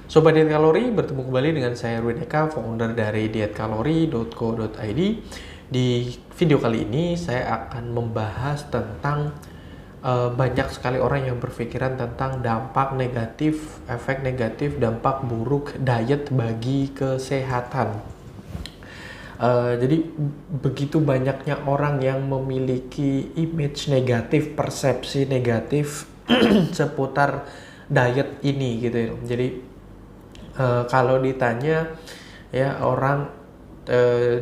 Sobat Diet Kalori, bertemu kembali dengan saya Erwin Eka, founder dari dietkalori.co.id. Di video kali ini saya akan membahas tentang banyak sekali orang yang berpikiran tentang dampak negatif, efek negatif, dampak buruk diet bagi kesehatan. Jadi begitu banyaknya orang yang memiliki image negatif, persepsi negatif seputar diet ini gitu ya. Jadi kalau ditanya ya orang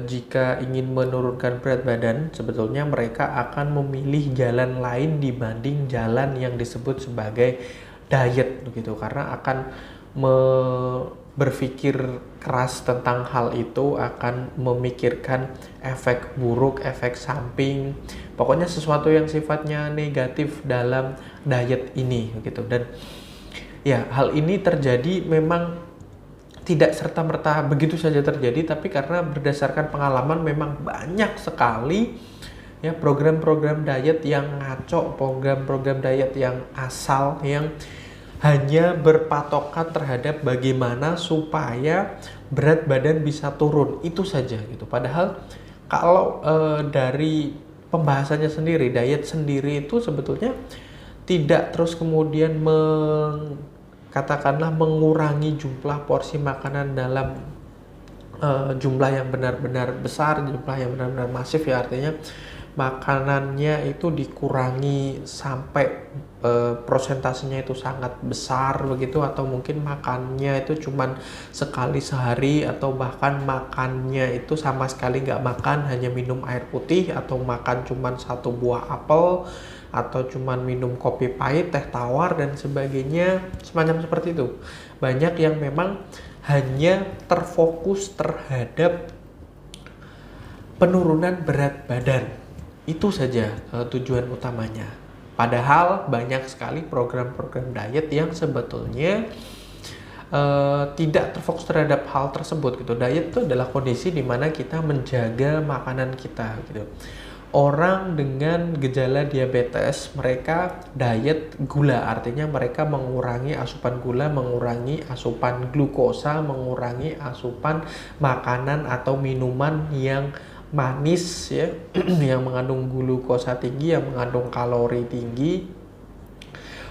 jika ingin menurunkan berat badan, sebetulnya mereka akan memilih jalan lain dibanding jalan yang disebut sebagai diet begitu, karena akan berpikir keras tentang hal itu, akan memikirkan efek buruk, efek samping, pokoknya sesuatu yang sifatnya negatif dalam diet ini gitu. Dan ya, hal ini terjadi memang tidak serta-merta begitu saja terjadi, tapi karena berdasarkan pengalaman memang banyak sekali ya program-program diet yang ngaco, program-program diet yang asal, yang hanya berpatokan terhadap bagaimana supaya berat badan bisa turun, itu saja gitu. Padahal kalau dari pembahasannya sendiri, diet sendiri itu sebetulnya tidak terus kemudian katakanlah mengurangi jumlah porsi makanan dalam jumlah yang benar-benar besar, jumlah yang benar-benar masif ya, artinya makanannya itu dikurangi sampai prosentasenya itu sangat besar begitu, atau mungkin makannya itu cuman sekali sehari, atau bahkan makannya itu sama sekali nggak makan, hanya minum air putih, atau makan cuman satu buah apel, atau cuman minum kopi pahit, teh tawar dan sebagainya, semacam seperti itu. Banyak yang memang hanya terfokus terhadap penurunan berat badan, itu saja tujuan utamanya. Padahal banyak sekali program-program diet yang sebetulnya tidak terfokus terhadap hal tersebut gitu. Diet itu adalah kondisi di mana kita menjaga makanan kita gitu. Orang dengan gejala diabetes, mereka diet gula, artinya mereka mengurangi asupan gula, mengurangi asupan glukosa, mengurangi asupan makanan atau minuman yang manis ya, yang mengandung glukosa tinggi, yang mengandung kalori tinggi,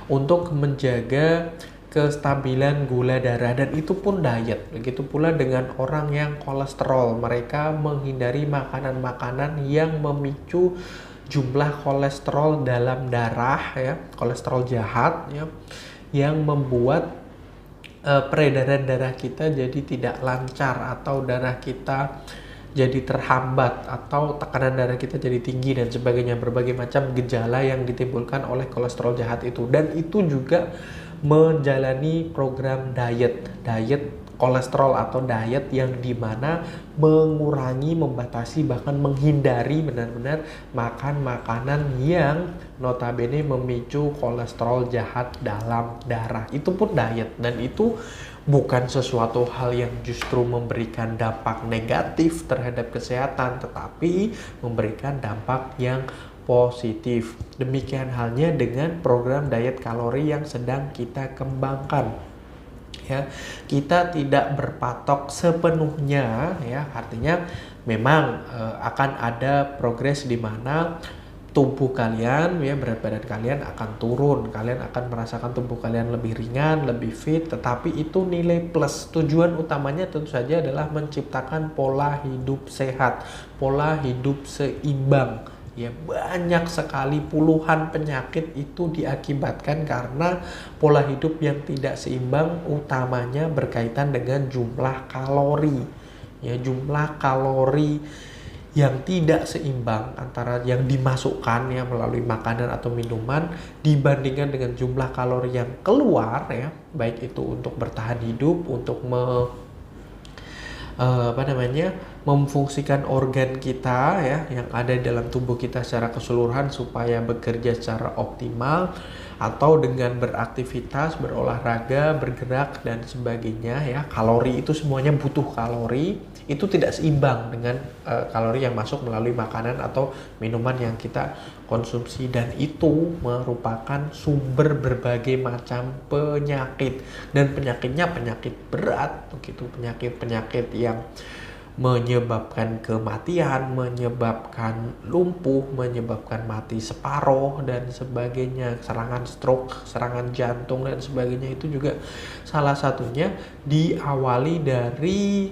untuk menjaga kestabilan gula darah, dan itu pun diet. Begitu pula dengan orang yang kolesterol, mereka menghindari makanan-makanan yang memicu jumlah kolesterol dalam darah ya, kolesterol jahat ya, yang membuat peredaran darah kita jadi tidak lancar, atau darah kita jadi terhambat, atau tekanan darah kita jadi tinggi dan sebagainya, berbagai macam gejala yang ditimbulkan oleh kolesterol jahat itu. Dan itu juga menjalani program diet kolesterol, atau diet yang dimana mengurangi, membatasi, bahkan menghindari benar-benar makan makanan yang notabene memicu kolesterol jahat dalam darah. Itu pun diet, dan itu bukan sesuatu hal yang justru memberikan dampak negatif terhadap kesehatan, tetapi memberikan dampak yang positif. Demikian halnya dengan program diet kalori yang sedang kita kembangkan. Ya, kita tidak berpatok sepenuhnya ya, artinya memang akan ada progres di mana tubuh kalian ya, berat badan kalian akan turun, kalian akan merasakan tubuh kalian lebih ringan, lebih fit, tetapi itu nilai plus. Tujuan utamanya tentu saja adalah menciptakan pola hidup sehat, pola hidup seimbang. Ya, banyak sekali puluhan penyakit itu diakibatkan karena pola hidup yang tidak seimbang, utamanya berkaitan dengan jumlah kalori. Ya, jumlah kalori yang tidak seimbang antara yang dimasukkan ya melalui makanan atau minuman dibandingkan dengan jumlah kalori yang keluar ya, baik itu untuk bertahan hidup, untuk memfungsikan organ kita ya yang ada dalam tubuh kita secara keseluruhan supaya bekerja secara optimal, atau dengan beraktivitas, berolahraga, bergerak dan sebagainya ya. Kalori itu semuanya butuh kalori, itu tidak seimbang dengan kalori yang masuk melalui makanan atau minuman yang kita konsumsi, dan itu merupakan sumber berbagai macam penyakit, dan penyakitnya penyakit berat begitu, penyakit-penyakit yang menyebabkan kematian, menyebabkan lumpuh, menyebabkan mati separuh dan sebagainya, serangan stroke, serangan jantung dan sebagainya. Itu juga salah satunya diawali dari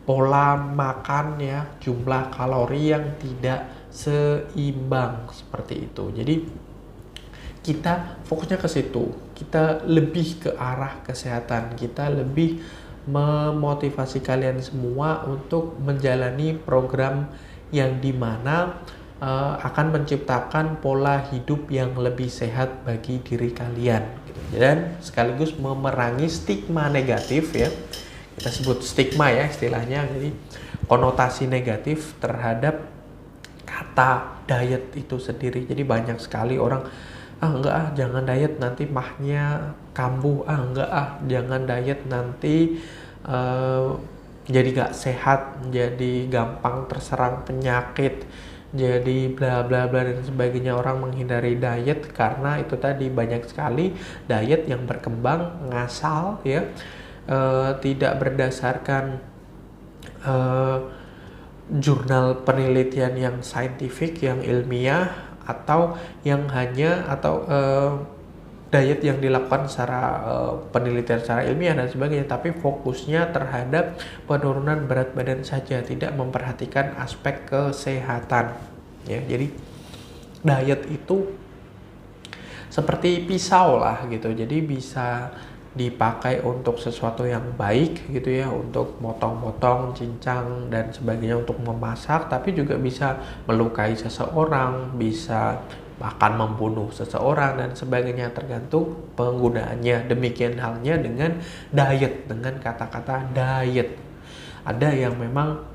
pola makan ya, jumlah kalori yang tidak seimbang seperti itu. Jadi kita fokusnya ke situ, kita lebih ke arah kesehatan, kita lebih memotivasi kalian semua untuk menjalani program yang dimana akan menciptakan pola hidup yang lebih sehat bagi diri kalian gitu. Dan sekaligus memerangi stigma negatif ya, kita sebut stigma ya istilahnya, jadi konotasi negatif terhadap kata diet itu sendiri. Jadi banyak sekali orang, enggak jangan diet nanti mahnya kambuh, enggak jangan diet nanti jadi gak sehat, jadi gampang terserang penyakit, jadi bla bla bla dan sebagainya. Orang menghindari diet karena itu tadi, banyak sekali diet yang berkembang ngasal ya, tidak berdasarkan jurnal penelitian yang saintifik, yang ilmiah, atau yang hanya diet yang dilakukan secara penelitian secara ilmiah dan sebagainya, tapi fokusnya terhadap penurunan berat badan saja, tidak memperhatikan aspek kesehatan ya. Jadi diet itu seperti pisau lah gitu, jadi bisa dipakai untuk sesuatu yang baik gitu ya, untuk motong-motong, cincang dan sebagainya, untuk memasak, tapi juga bisa melukai seseorang, bisa bahkan membunuh seseorang dan sebagainya, tergantung penggunaannya. Demikian halnya dengan diet, dengan kata-kata diet. Ada yang memang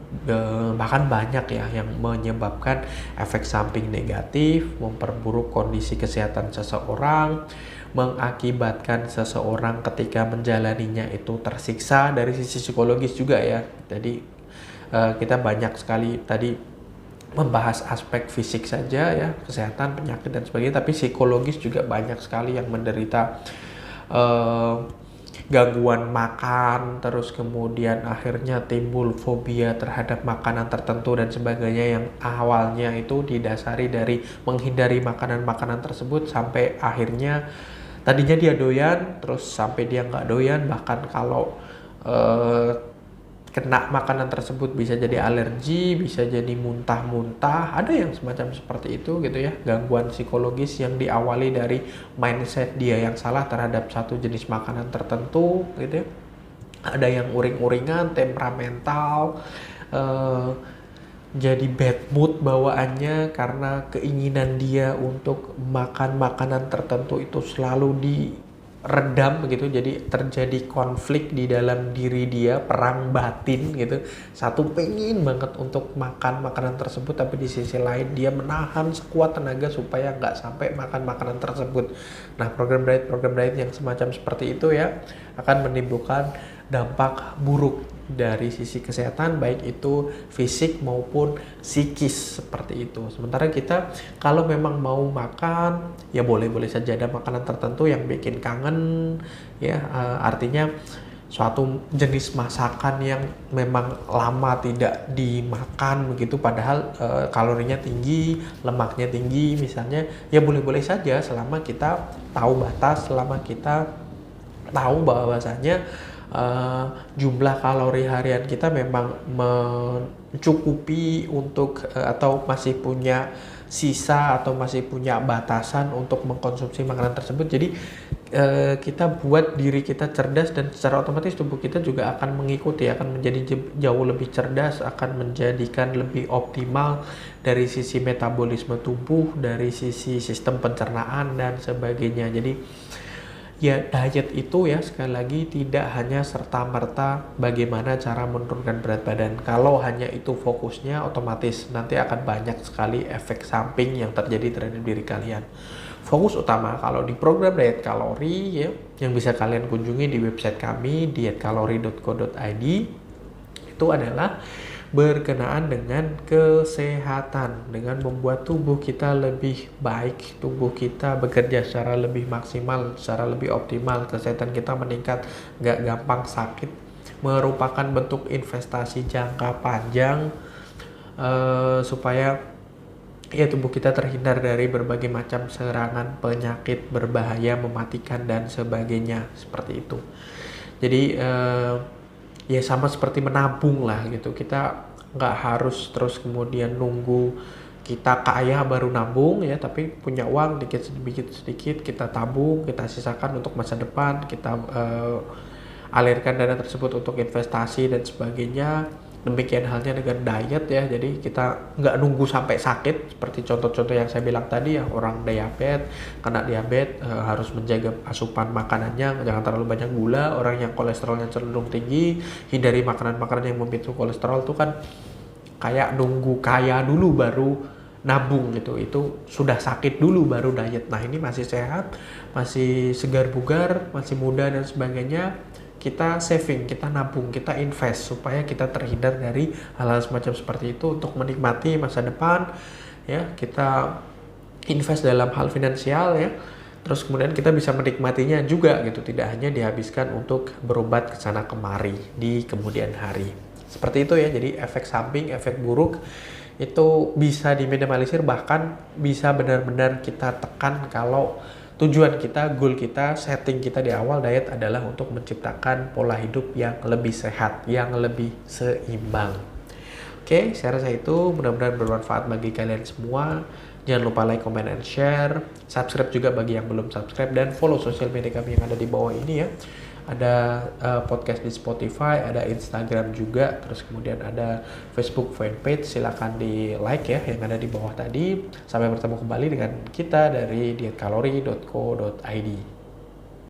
bahkan banyak ya yang menyebabkan efek samping negatif, memperburuk kondisi kesehatan seseorang, mengakibatkan seseorang ketika menjalaninya itu tersiksa dari sisi psikologis juga ya. Jadi kita banyak sekali tadi membahas aspek fisik saja ya, kesehatan, penyakit dan sebagainya, tapi psikologis juga banyak sekali yang menderita gangguan makan, terus kemudian akhirnya timbul fobia terhadap makanan tertentu dan sebagainya, yang awalnya itu didasari dari menghindari makanan-makanan tersebut, sampai akhirnya tadinya dia doyan terus sampai dia nggak doyan, bahkan kalau kena makanan tersebut bisa jadi alergi, bisa jadi muntah-muntah. Ada yang semacam seperti itu gitu ya, gangguan psikologis yang diawali dari mindset dia yang salah terhadap satu jenis makanan tertentu gitu ya. Ada yang uring-uringan, temperamental, jadi bad mood bawaannya karena keinginan dia untuk makan makanan tertentu itu selalu diredam begitu. Jadi terjadi konflik di dalam diri dia, perang batin gitu. Satu pengen banget untuk makan makanan tersebut, tapi di sisi lain dia menahan sekuat tenaga supaya nggak sampai makan makanan tersebut. Nah, program diet yang semacam seperti itu ya akan menimbulkan dampak buruk dari sisi kesehatan, baik itu fisik maupun psikis seperti itu. Sementara kita kalau memang mau makan ya boleh-boleh saja, ada makanan tertentu yang bikin kangen ya, artinya suatu jenis masakan yang memang lama tidak dimakan begitu, padahal kalorinya tinggi, lemaknya tinggi misalnya, ya boleh-boleh saja selama kita tahu batas, selama kita tahu bahwasanya jumlah kalori harian kita memang mencukupi untuk atau masih punya sisa atau masih punya batasan untuk mengkonsumsi makanan tersebut. Jadi kita buat diri kita cerdas, dan secara otomatis tubuh kita juga akan mengikuti, akan menjadi jauh lebih cerdas, akan menjadikan lebih optimal dari sisi metabolisme tubuh, dari sisi sistem pencernaan dan sebagainya. Jadi ya diet itu ya sekali lagi tidak hanya serta-merta bagaimana cara menurunkan berat badan. Kalau hanya itu fokusnya, otomatis nanti akan banyak sekali efek samping yang terjadi terhadap diri kalian. fokus utama kalau di program diet kalori ya, yang bisa kalian kunjungi di website kami dietkalori.co.id, itu adalah berkenaan dengan kesehatan, dengan membuat tubuh kita lebih baik, tubuh kita bekerja secara lebih maksimal, secara lebih optimal, kesehatan kita meningkat, nggak gampang sakit, merupakan bentuk investasi jangka panjang supaya ya tubuh kita terhindar dari berbagai macam serangan penyakit berbahaya, mematikan dan sebagainya, seperti itu. Jadi ya sama seperti menabung lah gitu, kita nggak harus terus kemudian nunggu kita kaya baru nabung ya, tapi punya uang dikit sedikit kita tabung, kita sisakan untuk masa depan, kita alirkan dana tersebut untuk investasi dan sebagainya. Demikian halnya dengan diet ya, jadi kita nggak nunggu sampai sakit seperti contoh-contoh yang saya bilang tadi ya, orang diabetes, kena diabetes harus menjaga asupan makanannya, jangan terlalu banyak gula. Orang yang kolesterolnya cenderung tinggi, hindari makanan-makanan yang memicu kolesterol, tuh kan kayak nunggu kaya dulu baru nabung gitu, itu sudah sakit dulu baru diet. Nah ini masih sehat, masih segar bugar, masih muda dan sebagainya, kita saving, kita nabung, kita invest supaya kita terhindar dari hal-hal semacam seperti itu untuk menikmati masa depan ya. Kita invest dalam hal finansial ya, terus kemudian kita bisa menikmatinya juga gitu, tidak hanya dihabiskan untuk berobat ke sana kemari di kemudian hari. Seperti itu ya, jadi efek samping, efek buruk itu bisa diminimalisir, bahkan bisa benar-benar kita tekan kalau tujuan kita, goal kita, setting kita di awal diet adalah untuk menciptakan pola hidup yang lebih sehat, yang lebih seimbang. Oke, saya rasa itu mudah-mudahan bermanfaat bagi kalian semua. Jangan lupa like, comment, and share. Subscribe juga bagi yang belum subscribe, dan follow sosial media kami yang ada di bawah ini ya. Ada podcast di Spotify, ada Instagram juga, terus kemudian ada Facebook fanpage, silakan di like ya yang ada di bawah tadi. Sampai bertemu kembali dengan kita dari dietkalori.co.id.